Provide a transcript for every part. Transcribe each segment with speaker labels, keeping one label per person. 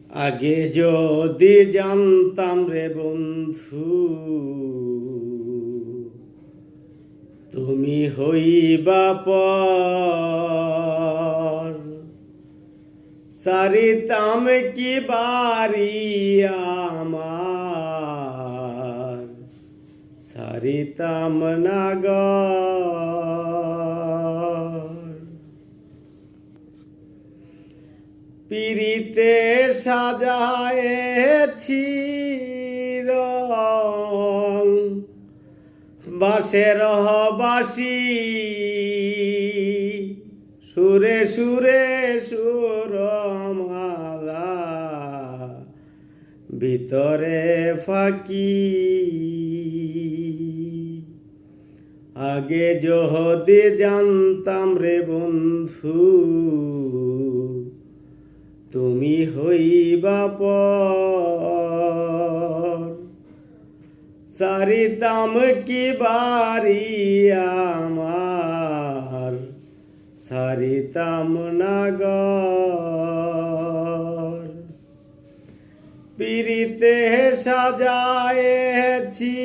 Speaker 1: আগে যদি জানতাম রে বন্ধু, তুমি হইবা পর, সারিতাম কি বাড়ি আমার, সারিতাম না ঘর। পিরিতে সাজায়েছি রং, বাঁশের বাঁশি সুরে সুরে সুরমালা, ভিতরে ফাঁকি। আগে যদি জানতাম রে বন্ধু, তুমি হইবা পর, সারিতাম কি বাড়ি আমার, সারিতাম না ঘর। পিরিতে সাজায়েছি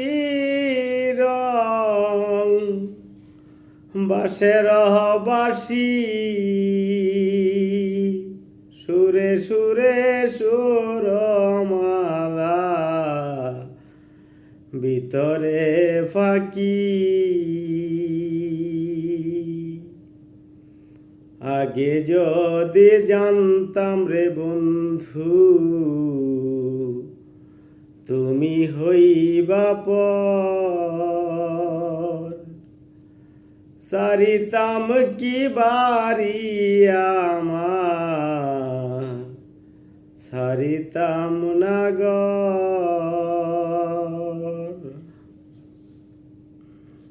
Speaker 1: রং, বাঁশের বাঁশি সুরে সুরে সুরমালা, ভিতরে ফাঁকি। আগে যদি জানতাম রে বন্ধু, তুমি হইবা পর, সারিতাম কি বাড়ি আমার, সারিতাম না ঘর।